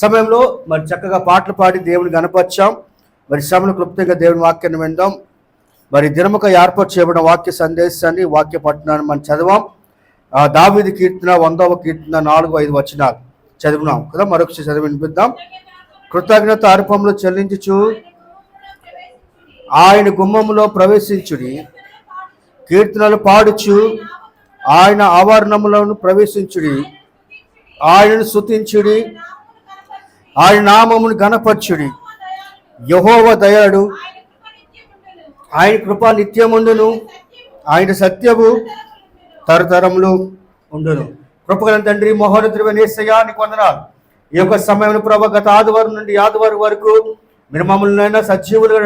సమయంలో మరి చక్కగా పాటలు పాడి దేవుని గణపరిచాం. మరి శ్రమను క్లుప్తంగా దేవుని వాక్యాన్ని విందాం. మరి దినముక ఏర్పాటు చేయబడిన వాక్య సందేశాన్ని, వాక్య పట్టణాన్ని మనం చదివాం. దావీదు కీర్తన 100వ కీర్తన 4-5 వచనాలు చదివినాం కదా. మరొకసారి చదివి వినిపిద్దాం. కృతజ్ఞత అర్పణలు చెల్లించుచు ఆయన గుమ్మములో ప్రవేశించుడి, కీర్తనలు పాడుచు ఆయన ఆవరణములను ప్రవేశించుడి, ఆయనను స్తుతించుడి, ఆయన నామమును గణపరచుడి. యెహోవా దయాళుడు, ఆయన కృప నిత్యముండును, ఆయన సత్యము తరతరములు ఉండును. కృపగల తండ్రి, మహోన్నతుడైన యేసయ్యా నీకు వందనాలు. ఈ యొక్క సమయంలో ప్రభు గత ఆదివారం నుండి ఆదివారం వరకు మీరు మమ్మల్ని సజీవులుగా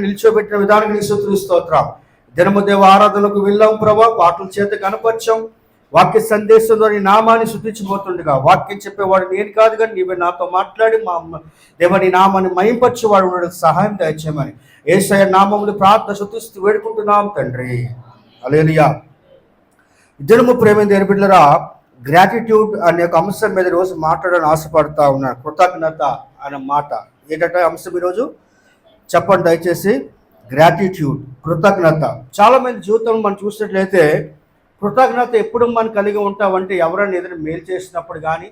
నిలిచోబెట్టిన విధానం నీ స్తుతులు స్తోత్రం. దినము దేవ ఆరాధనలకు వెళ్ళాం ప్రభా, పాటల చేత కనపరిచాం. వాక్య సందేశం ద్వారా నీ నామాన్ని స్తుతించబోతుండగా వాక్యం చెప్పేవాడు నేను కాదు కానీ నీవే నాతో మాట్లాడి మా దేవ నీ నామాన్ని మహింపరిచేవాడు ఉండడానికి సహాయం దయచేయమని యేసయ్య నామములు ప్రార్థన స్తుతిస్తూ వేడుకుంటున్నాం తండ్రి. హల్లెలూయా. దినము ప్రేమ దేని బిడ్డలారా, గ్రాటిట్యూడ్ అనే ఒక అంశం మీద ఈరోజు మాట్లాడాలని ఆశపడతా ఉన్నాను. కృతజ్ఞత అనే మాట ఏంటంటే అంశం ఈరోజు చెప్పండి దయచేసి. గ్రాటిట్యూడ్, కృతజ్ఞత. చాలామంది జీవితంలో మనం చూసినట్లయితే కృతజ్ఞత ఎప్పుడు మనం కలిగి ఉంటామంటే ఎవరైనా ఏదైనా మేలు చేసినప్పుడు కానీ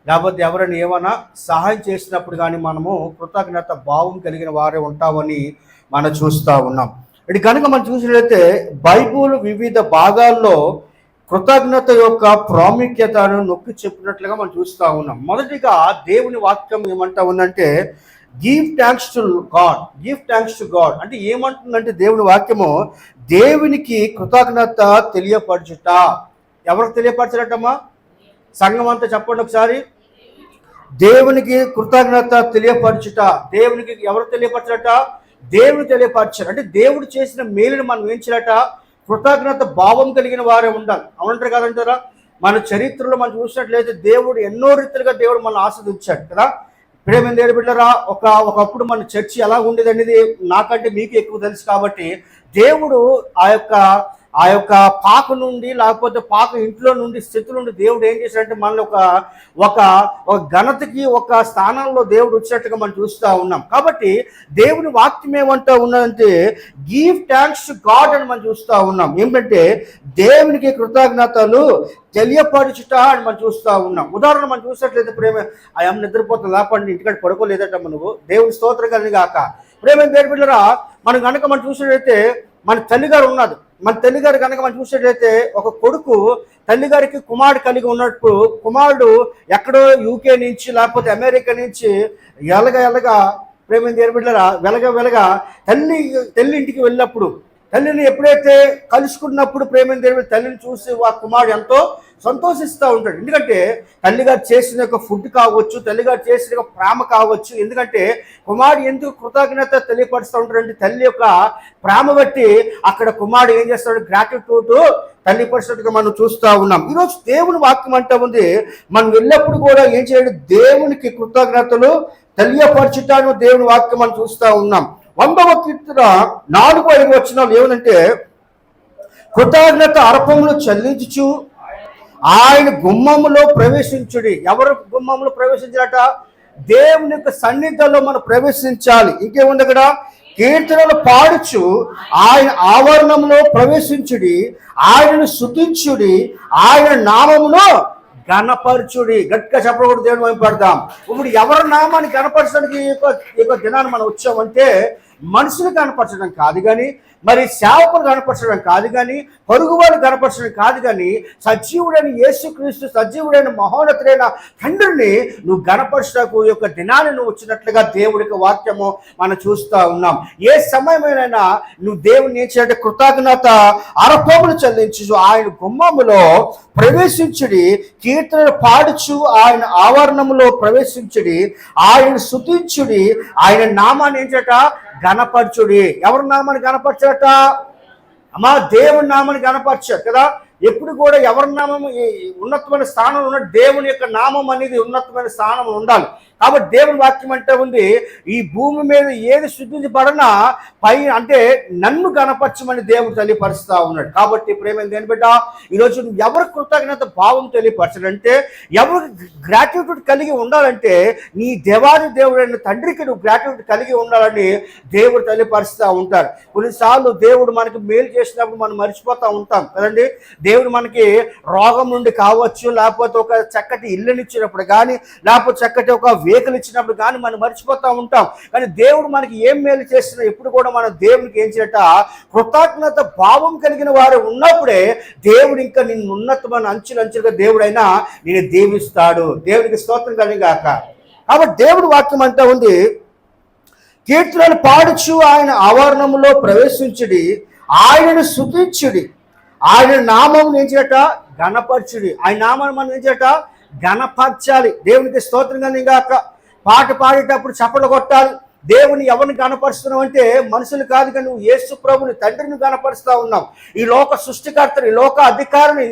లేకపోతే ఎవరైనా ఏమైనా సహాయం చేసినప్పుడు కానీ మనము కృతజ్ఞత భావం కలిగిన వారే ఉంటామని మనం చూస్తూ ఉన్నాం. ఇది కనుక మనం చూసినట్లయితే బైబిల్ వివిధ భాగాల్లో కృతజ్ఞత యొక్క ప్రాముఖ్యతను నొక్కి చెప్పినట్లుగా మనం చూస్తూ ఉన్నాం. మొదటిగా దేవుని వాక్యం ఏమంటా ఉందంటే give thanks to God, give thanks to God అంటే ఏమంటుందంటే దేవుని వాక్యము దేవునికి కృతజ్ఞత తెలియపరచుట. ఎవరికి తెలియపరచడమ్మా? సంఘం అంతా చెప్పండి ఒకసారి. దేవునికి కృతజ్ఞత తెలియపరచుట. దేవునికి ఎవరు తెలియపరచట? దేవుని తెలియపరచారు. అంటే దేవుడు చేసిన మేలును మనం ఏం చేయాలట? కృతజ్ఞత భావం కలిగిన వారే ఉండాలి. అవునంటారు కదంటారా? మన చరిత్రలో మనం చూసినట్లయితే దేవుడు ఎన్నో రీతిలుగా దేవుడు మనల్ని ఆస్వాదించాడు కదా. ప్రేమ దేవుడు బిడ్డరా, ఒకప్పుడు మన చర్చి ఎలా ఉండేది అనేది నాకంటే మీకు ఎక్కువ తెలుసు. కాబట్టి దేవుడు ఆ యొక్క పాక నుండి లేకపోతే పాక ఇంట్లో నుండి స్థితి నుండి దేవుడు ఏం చేశాడంటే మనల్ని ఒక ఘనతకి ఒక స్థానంలో దేవుడు వచ్చినట్టుగా మనం చూస్తూ ఉన్నాం. కాబట్టి దేవుని వాక్యం ఏమంటా ఉన్నదంటే గివ్ థ్యాంక్స్ టు గాడ్ అని మనం చూస్తూ ఉన్నాం. ఏమిటంటే దేవునికి కృతజ్ఞతలు తెలియపరచుట అని మనం చూస్తూ ఉన్నాం. ఉదాహరణ మనం చూసినట్లయితే ప్రేమ అమ్మ నిద్రపోతుంది లేపండి ఇంటికాడ పడుకోలేదట నువ్వు దేవుని స్తోత్రం కలిగి కాక. ప్రేమ దేవుడి బిడ్డరా, మనం కనుక మనం చూసినట్లయితే మన తల్లిగారు ఉన్నది. మన తల్లిగారు కనుక మనం చూసినట్లయితే ఒక కొడుకు తల్లిగారికి కుమారుడు కలిగి ఉన్నప్పుడు కుమారుడు ఎక్కడో యూకే నుంచి లేకపోతే అమెరికా నుంచి ఎలగా ప్రేమ దేవుడి బిడ్డరా వెలగా తల్లి ఇంటికి వెళ్ళినప్పుడు తల్లిని ఎప్పుడైతే కలుసుకున్నప్పుడు ప్రేమ దేవుడి తల్లిని చూసి ఆ కుమారుడు ఎంతో సంతోషిస్తూ ఉంటాడు. ఎందుకంటే తల్లిగారు చేసిన ఒక ఫుడ్ కావచ్చు, తల్లిగారు చేసిన ఒక ప్రేమ కావచ్చు. ఎందుకంటే కుమారుడు ఎందుకు కృతజ్ఞత తెలియపరుస్తూ ఉంటాడంటే తల్లి యొక్క ప్రేమ బట్టి అక్కడ కుమారుడు ఏం చేస్తాడు? గ్రాటిట్యూడ్ తెలియపరిచినట్టుగా మనం చూస్తూ ఉన్నాం. ఈరోజు దేవుని వాక్యం అంటే ఉంది మనం వెళ్ళినప్పుడు కూడా ఏం చేయాలి? దేవునికి కృతజ్ఞతలు తెలియపరచుటాను దేవుని వాక్యం మనం చూస్తూ ఉన్నాం. 100వ కీర్తన 4-5 వచనాలు ఏమనంటే కృతజ్ఞత అర్పణలు చెల్లించుచు ఆయన గుమ్మములో ప్రవేశించుడి. ఎవరు గుమ్మములో ప్రవేశించాలట? దేవుని యొక్క సన్నిధిలో మనం ప్రవేశించాలి. ఇంకేముంది అక్కడ? కీర్తనలు పాడుచు ఆయన ఆవరణంలో ప్రవేశించుడి, ఆయనను స్తుతించుడి, ఆయన నామమును గణపరచుడి. గట్టిగా చెప్పకూడదు, దేవుని వైపు పడదాం. ఇప్పుడు ఎవరి నామాన్ని గణపరచడానికి ఈ యొక్క దినాన్ని మనం వచ్చామంటే మనుషులు కనపరచడం కాదు కానీ, మరి సేవకులు కనపరచడం కాదు కానీ, పొరుగు వాళ్ళు కనపరచడం కాదు కానీ, సజీవుడైన యేసుక్రీస్తు, సజీవుడైన మహోన్నతుడైన తండ్రిని నువ్వు గణపరచడానికి ఈ యొక్క దినాన్ని నువ్వు వచ్చినట్లుగా దేవుడికి వాక్యము మనం చూస్తూ ఉన్నాం. ఏ సమయమైనా నువ్వు దేవుని ఏం చేయాలంటే కృతజ్ఞత అర్పణలు చెల్లించు, ఆయన గుమ్మములో ప్రవేశించుడి, కీర్తనలు పాడుచు ఆయన ఆవరణములో ప్రవేశించుడి, ఆయన స్తుతించుడి, ఆయన నామాన్ని ఏం చేయట? గణపరచుడి. ఎవరి నామాన్ని గణపరచట? అమ్మా దేవుని నామాన్ని గణపరచారు కదా. ఎప్పుడు కూడా ఎవరి నామం ఉన్నతమైన స్థానంలో ఉన్న దేవుని యొక్క నామం అనేది ఉన్నతమైన స్థానం ఉండాలి. కాబట్టి దేవుని వాక్యం అంటే ఉంది, ఈ భూమి మీద ఏది శుద్ధించబడనా పై అంటే నన్ను గణపరచమని దేవుడు తెలియపరుస్తా ఉన్నాడు. కాబట్టి ప్రేమ దేని బిడ్డ, ఈరోజు ఎవరు కృతజ్ఞత భావం తెలియపరచాలంటే, ఎవరు గ్రాట్యూట్యూడ్ కలిగి ఉండాలంటే, నీ దేవాది దేవుడైన తండ్రికి నువ్వు గ్రాట్యూట్యూడ్ కలిగి ఉండాలని దేవుడు తెలియపరుస్తూ ఉంటారు. కొన్నిసార్లు దేవుడు మనకి మేలు చేసినప్పుడు మనం మర్చిపోతూ ఉంటాం కదండి. దేవుడు మనకి రోగం నుండి కావచ్చు, లేకపోతే ఒక చక్కటి ఇల్లునిచ్చినప్పుడు కానీ, లేకపోతే చక్కటి ఒక వెహికల్ ఇచ్చినప్పుడు కానీ మనం మర్చిపోతూ ఉంటాం. కానీ దేవుడు మనకి ఏం మేలు చేసినా ఎప్పుడు కూడా మనం దేవునికి ఏం చేయట, కృతజ్ఞత భావం కలిగిన వారు ఉన్నప్పుడే దేవుడు ఇంకా నిన్ను ఉన్నతమైన అంచులుగా దేవుడైనా నేను దీవిస్తాడు. దేవునికి స్తోత్రం కలిగాక. కాబట్టి దేవుడి వాక్యం అంతా ఉంది, కీర్తనలు పాడుచు ఆయన ఆవరణములో ప్రవేశించుడి, ఆయనను స్తుతించుడి, ఆయన నామం ఏం చేయట, గణపరచుడి. ఆయన నామాన్ని మనం ఏం చేయట, గణపరచాలి. దేవునికి స్తోత్రం కలిగాక. పాట పాడేటప్పుడు చప్పట్లు కొట్టాలి. దేవుని ఎవరిని గణపరుస్తున్నావు అంటే మనుషులు కాదు, కానీ నువ్వు యేసు ప్రభుని తండ్రిని గణపరుస్తూ ఉన్నావు. ఈ లోక సృష్టికర్తని, ఈ లోక అధికారిని,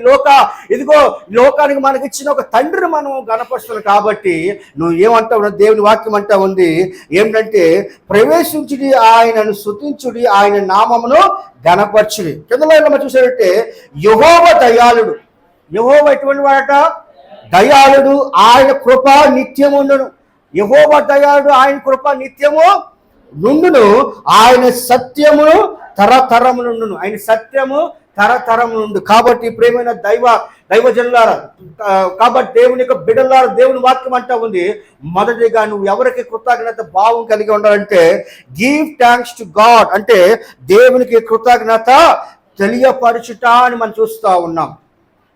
ఇదిగో లోకానికి మనకి ఇచ్చిన ఒక తండ్రిని మనం గణపరుస్తున్నాం. కాబట్టి నువ్వు ఏమంటావు, దేవుని వాక్యం అంటా ఉంది ఏమిటంటే, ప్రవేశించుడి, ఆయనను స్తుతించుడి, ఆయన నామమును గణపరచుడి. కిందలో మనం చూసారంటే, యెహోవా దయాళుడు. యెహోవా ఎటువంటి వాడట, దయాళుడు, ఆయన కృప నిత్యముండును. యెహోవా దయాళుడు, ఆయన కృప నిత్యము నుండును, ఆయన సత్యమును తరతరమునుండును. ఆయన సత్యము తరతరమునుండు. కాబట్టి ప్రేమైన దైవజనులారా, కాబట్టి దేవుని యొక్క బిడ్డలారా, దేవుని వాక్యం అంటా ఉంది, మొదటిగా నువ్వు ఎవరికి కృతజ్ఞత భావం కలిగి ఉండాలంటే, గివ్ థ్యాంక్స్ టు గాడ్, అంటే దేవునికి కృతజ్ఞత తెలియపరచుట అని మనం చూస్తూ ఉన్నాం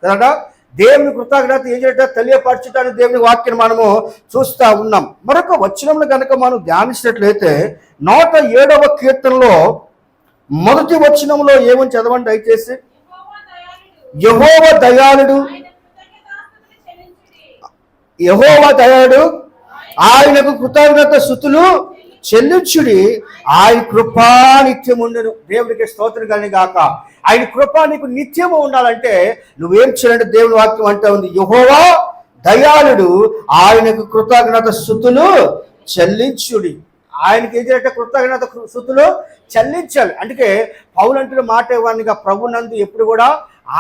కదా. దేవుని కృతజ్ఞత ఏం చేయట, తెలియపరచడానికి దేవుని వాక్యాన్ని మనము చూస్తూ ఉన్నాం. మరొక వచనంలో కనుక మనం ధ్యానించినట్లయితే 107వ కీర్తనలో మొదటి వచనంలో ఏమని చదవండి దయచేసి. యెహోవా దయాళుడు, యెహోవా దయాళుడు, ఆయనకు కృతజ్ఞత స్తుతులు చెల్లించుడి, ఆయన కృపా నిత్యముండును. దేవునికి స్తోత్రం కలిగాక. ఆయన కృప నీకు నిత్యము ఉండాలంటే నువ్వేం చేయాలంటే, దేవుని వాక్యం అంటా ఉంది, యెహోవా దయాళుడు, ఆయనకు కృతజ్ఞత స్తుతులు చెల్లించుడి. ఆయనకి ఏం చేయాలంటే కృతజ్ఞత స్తుతులు చెల్లించాలి. అందుకే పౌలు అంటున్న మాట ఇవ్వనిగా, ప్రభునందు ఎప్పుడు కూడా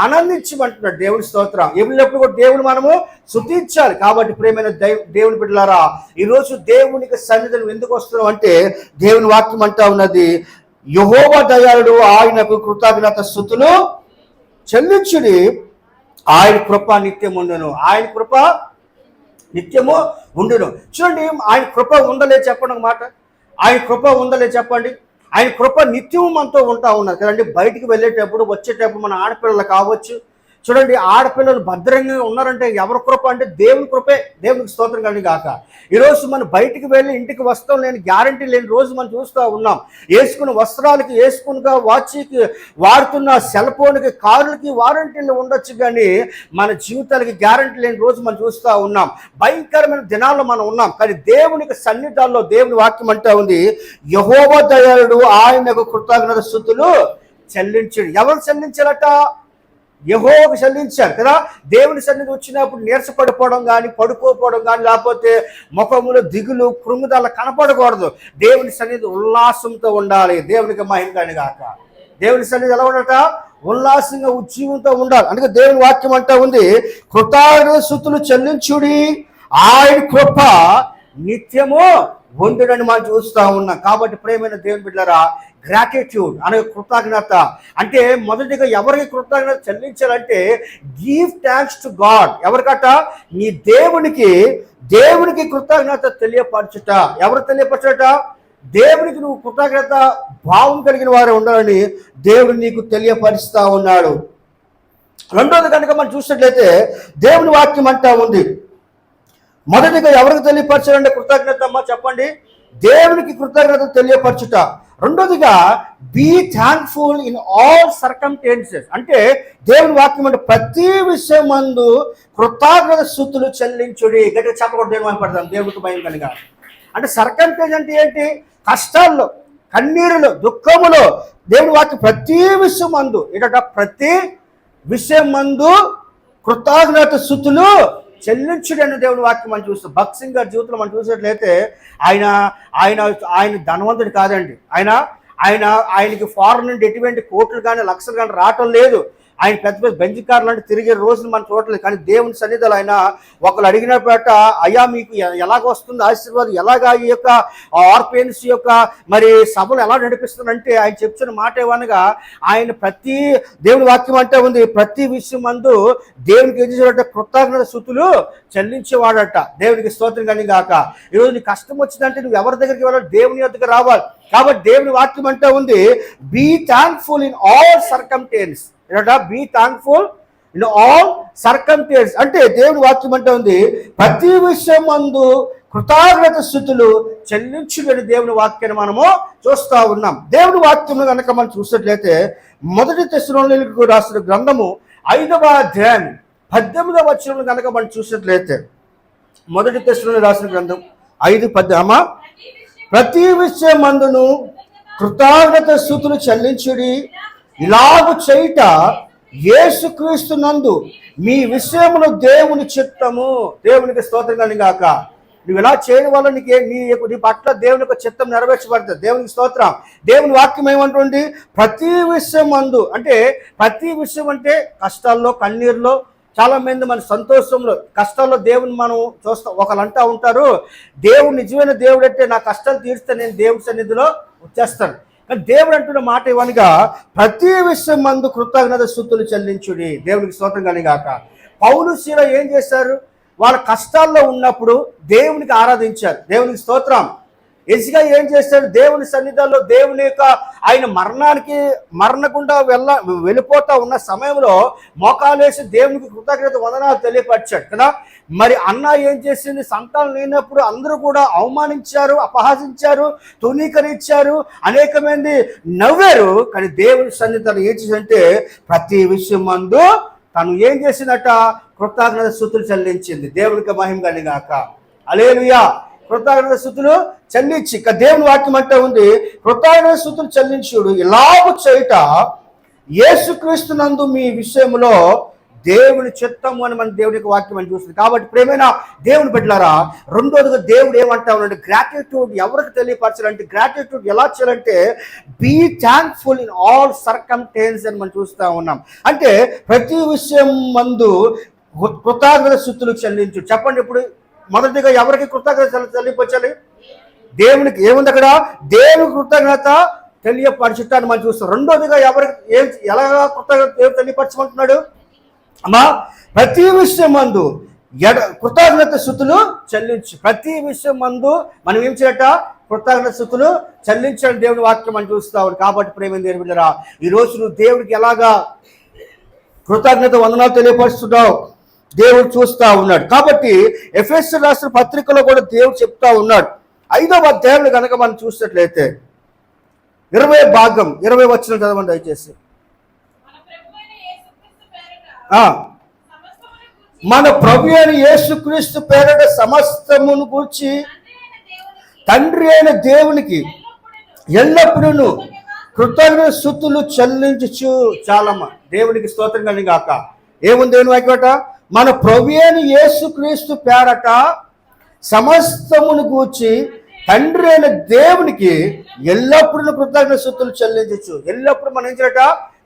ఆనందించమంటున్నాడు. దేవుని స్తోత్రం. ఎప్పుడు కూడా దేవుని మనము స్తుతించాలి. కాబట్టి ప్రేమైన దేవుని బిడ్డలారా, ఈరోజు దేవునికి సన్నిధిని ఎందుకు వస్తున్నాం అంటే, దేవుని వాక్యం అంటా ఉన్నది, యెహోవా దయాళుడు, ఆయనకు కృతజ్ఞత స్తుతులు చెల్లించుడి, ఆయన కృప నిత్యం ఉండును. ఆయన కృప నిత్యము ఉండును. చూడండి, ఆయన కృప ఉందలే చెప్పండి మాట. ఆయన కృప ఉందలే చెప్పండి. ఆయన కృప నిత్యం మనతో ఉంటా ఉన్నారు కదండి. బయటికి వెళ్ళేటప్పుడు వచ్చేటప్పుడు మన ఆడపిల్లలు కావచ్చు, చూడండి, ఆడపిల్లలు భద్రంగా ఉన్నారంటే ఎవరి కృప అంటే దేవుని కృపే. దేవునికి స్తోత్రం కలిగాక. ఈరోజు మనం బయటికి వెళ్ళి ఇంటికి వస్తాం లేని గ్యారంటీ లేని రోజు మనం చూస్తూ ఉన్నాం. వేసుకున్న వస్త్రాలకి, వేసుకున్న వాచ్కి, వాడుతున్న సెల్ ఫోన్కి, కార్లకి వారంటీలు ఉండొచ్చు, కానీ మన జీవితాలకి గ్యారంటీ లేని రోజు మనం చూస్తూ ఉన్నాం. భయంకరమైన దినాల్లో మనం ఉన్నాం. కానీ దేవునికి సన్నిధాల్లో దేవుని వాక్యం అంటా ఉంది, యెహోవా దయాళుడు, ఆయనకు కృతజ్ఞత స్తుతులు చెల్లించడు. ఎవరు చెల్లించారట? యెహోవాకు చెల్లించారు కదా. దేవుని సన్నిధి వచ్చినప్పుడు నీరసపడిపోవడం కానీ, పడుకోపోవడం కానీ, లేకపోతే ముఖములో దిగులు, కృంగుదల కనపడకూడదు. దేవుని సన్నిధి ఉల్లాసంతో ఉండాలి. దేవునికి మహిమ కలుగాక. దేవుని సన్నిధి ఎలా ఉండట? ఉల్లాసంగా ఉజ్జీవంతో ఉండాలి. అందుకే దేవుని వాక్యం అంటా ఉంది, కృతజ్ఞత స్తుతులు చెల్లించుడి, ఆయన కృప నిత్యము ఉండునని మనం చూస్తూ ఉన్నాం. కాబట్టి ప్రేమైన దేవుని బిడ్డలారా, గ్రాటిట్యూడ్ అనే కృతజ్ఞత అంటే మొదటిగా ఎవరికి కృతజ్ఞత చెల్లించాలంటే, గివ్ థ్యాంక్స్ టు గాడ్. ఎవరికట? నీ దేవునికి కృతజ్ఞత తెలియపరచుట. ఎవరు తెలియపరచుట? దేవునికి నువ్వు కృతజ్ఞత భావం కలిగిన వారు ఉండాలని దేవుడు నీకు తెలియపరుస్తా ఉన్నాడు. రెండోది కనుక మనం చూసినట్లయితే దేవుని వాక్యం అంటా ఉంది, మొదటిగా ఎవరికి తెలియపరచాలంటే కృతజ్ఞత అమ్మా చెప్పండి, దేవునికి కృతజ్ఞత తెలియపరచుట. రెండోదిగా be thankful in all circumstances. అంటే దేవుని వాక్యం అంటే ప్రతి విషయం మందు కృతజ్ఞత స్తుతులు చెల్లించుడి. గట్టిగా చెప్పకూడదు, దేవుని పడతాం, దేవుడికి భయం కలిగా. అంటే సర్కమ్స్టాన్స్ అంటే ఏంటి? కష్టాల్లో, కన్నీరులో, దుఃఖములో దేవుని వాక్యం ప్రతి విషయం మందు ఏంటంట, ప్రతి విషయం మందు కృతజ్ఞత స్తుతులు చెల్లించుడు అని దేవుని వాక్యం మనం చూస్తాం. భక్త్ సింగ్ గారి జీవితంలో మనం చూసినట్లయితే ఆయన ఆయన ఆయన ధనవంతుడు కాదండి. ఆయనకి ఫారెన్ నుండి ఎటువంటి కోట్లు కానీ లక్షలు కానీ రావటం లేదు. ఆయన పెద్ద పెద్ద బెంజ్ కార్లు అంటే తిరిగే రోజులు మనం చూడలేదు. కానీ దేవుని సన్నిధిలో ఆయన ఒకళ్ళు అడిగినప్పట, అయ్యా మీకు ఎలాగ వస్తుంది ఆశీర్వాదం, ఎలాగా ఈ యొక్క ఆర్పెన్స్ యొక్క మరి సభలు ఎలా నడిపిస్తుందంటే ఆయన చెప్తున్న మాట ఏమనగా, ఆయన ప్రతి దేవుని వాక్యం అంటే ఉంది, ప్రతి విషయం మందు దేవునికి ఏం చేసేవాడట, కృతజ్ఞత స్తుతులు చెల్లించేవాడట. దేవునికి స్తోత్రం కానీ గాక. ఈరోజు నీకు కష్టం వచ్చిందంటే నువ్వు ఎవరి దగ్గరికి వెళ్ళాలి? దేవుని యొద్దకు రావాలి. కాబట్టి దేవుని వాక్యం అంటే ఉంది, be thankful in all circumstance. Be thankful in all circumstance అంటే దేవుని వాక్యం అంటే ఉంది, ప్రతి విషయం మందు కృతజ్ఞత స్తుతులు చెల్లించుడని దేవుని వాక్యాన్ని మనము చూస్తూ ఉన్నాం. దేవుని వాక్యం కనుక మనం చూసినట్లయితే మొదటి తెస్సలోనికీయులకు రాసిన గ్రంథము 5వ అధ్యాయం 18వ వచనం కనుక మనం చూసినట్లయితే, మొదటి తెస్సలోనికీయులకు రాసిన గ్రంథం 5:18, ప్రతి విషయం మందును కృతజ్ఞత స్తుతులు చెల్లించుడి, ఇలాగు చేయుట యేసుక్రీస్తు నందు మీ విషయమును దేవుని చిత్తము. దేవునికి స్తోత్రం కానీ గాక. నువ్వు ఇలా చేయడం వల్ల నీ పట్ల దేవుని యొక్క చిత్తం నెరవేర్చబడుతుంది. దేవునికి స్తోత్రం. దేవుని వాక్యం ఏమంటుంది, ప్రతి విషయం మందు అంటే ప్రతి విషయం అంటే కష్టాల్లో, కన్నీరులో, చాలా మంది మన సంతోషంలో, కష్టాల్లో దేవుని మనం చూస్తాం. ఒకళ్ళు అంటూ ఉంటారు, దేవుడు నిజమైన దేవుడు అంటే నా కష్టాలు తీరిస్తే నేను దేవుడి సన్నిధిలో వచ్చేస్తాను. కానీ దేవుడు అంటున్న మాట ఇవనగా, ప్రతి విషయం మందు కృతజ్ఞత స్తుతులు చెల్లించుడి. దేవునికి స్తోత్రం కానీ గాక. పౌలు శీల ఏం చేశారు? వాళ్ళ కష్టాల్లో ఉన్నప్పుడు దేవునికి ఆరాధించారు. దేవునికి స్తోత్రం. ఎసిగా ఏం చేశాడు? దేవుని సన్నిధానంలో దేవుని యొక్క ఆయన మరణకుండా వెళ్ళిపోతా ఉన్న సమయంలో మోకాలేసి దేవునికి కృతజ్ఞత వందనాలు తెలియపరిచాడు కదా. మరి అన్న ఏం చేసింది? సంతానం లేనప్పుడు అందరూ కూడా అవమానించారు, అపహాసించారు, తునీకరించారు, అనేక మంది నవ్వారు. కానీ దేవుని సన్నిధానం ఏం చేసిందంటే ప్రతి విషయం మందు తను ఏం చేసిందట? కృతజ్ఞత స్తుతులు చెల్లించింది. దేవునికి మహిమ కలిగాక. హల్లెలూయా. కృతజ్ఞత స్తుతులు చెల్లించి, ఇక దేవుని వాక్యం అంటే ఉంది, కృతజ్ఞత స్తుతులు చెల్లించుడు ఇలాగ చేయుట యేసుక్రీస్తు నందు మీ విషయంలో దేవుని చిత్తము అని మన దేవుని యొక్క వాక్యం అని చూస్తుంది. కాబట్టి ప్రేమైన దేవుని బిడ్డలారా, రెండోదిగా దేవుడు ఏమంటా ఉన్నాడు? గ్రాటిట్యూడ్ ఎవరికి తెలియపరచాలంటే, గ్రాటిట్యూడ్ ఎలా చేయాలంటే be thankful in all circumstance అని మనం చూస్తూ ఉన్నాం. అంటే ప్రతి విషయం మందు కృతజ్ఞత స్తుతులు చెల్లించు. చెప్పండి, ఇప్పుడు మొదటిగా ఎవరికి కృతజ్ఞత చెల్లించాలి? దేవునికి. ఏముంది అక్కడ? దేవుని కృతజ్ఞత తెలియపరచుటాన్ని మనం చూస్తాం. రెండోదిగా ఎవరికి ఎలాగా కృతజ్ఞత తెలియపరచమంటున్నాడు? అమ్మా, ప్రతి విషయం మందు కృతజ్ఞత స్తుతులు చెల్లించు. ప్రతి విషయం మందు మనం ఏం చేయట? కృతజ్ఞత స్తుతులు చెల్లించని దేవుని వాక్యం మనం చూస్తాం. కాబట్టి ప్రేమ దేవుని బిడ్డలారా, ఈరోజు నువ్వు దేవుడికి ఎలాగా కృతజ్ఞత వందనాలు తెలియపరుస్తున్నావు దేవుడు చూస్తూ ఉన్నాడు. కాబట్టి ఎఫెసీయులకు రాసిన పత్రికలో కూడా దేవుడు చెప్తా ఉన్నాడు. 5వ అధ్యాయంలో కనుక మనం చూసినట్లయితే 20 వచనం చదవండి దయచేసి. మన ప్రభు అయిన యేసుక్రీస్తు పేరట సమస్తమును గూర్చి తండ్రి అయిన దేవునికి ఎల్లప్పుడూ కృతజ్ఞత స్తుతులు చెల్లించుచు. చాలమ్మ, దేవునికి స్తోత్రం కలిగి గాక. ఏముంది దేవుని వాక్యట? మన ప్రభు అయిన యేసుక్రీస్తు పేరట సమస్తమును గూర్చి తండ్రి అయిన దేవునికి ఎల్లప్పుడూ కృతజ్ఞత స్తుతులు చెల్లించచ్చు. ఎల్లప్పుడు మనం ఏం చేయట?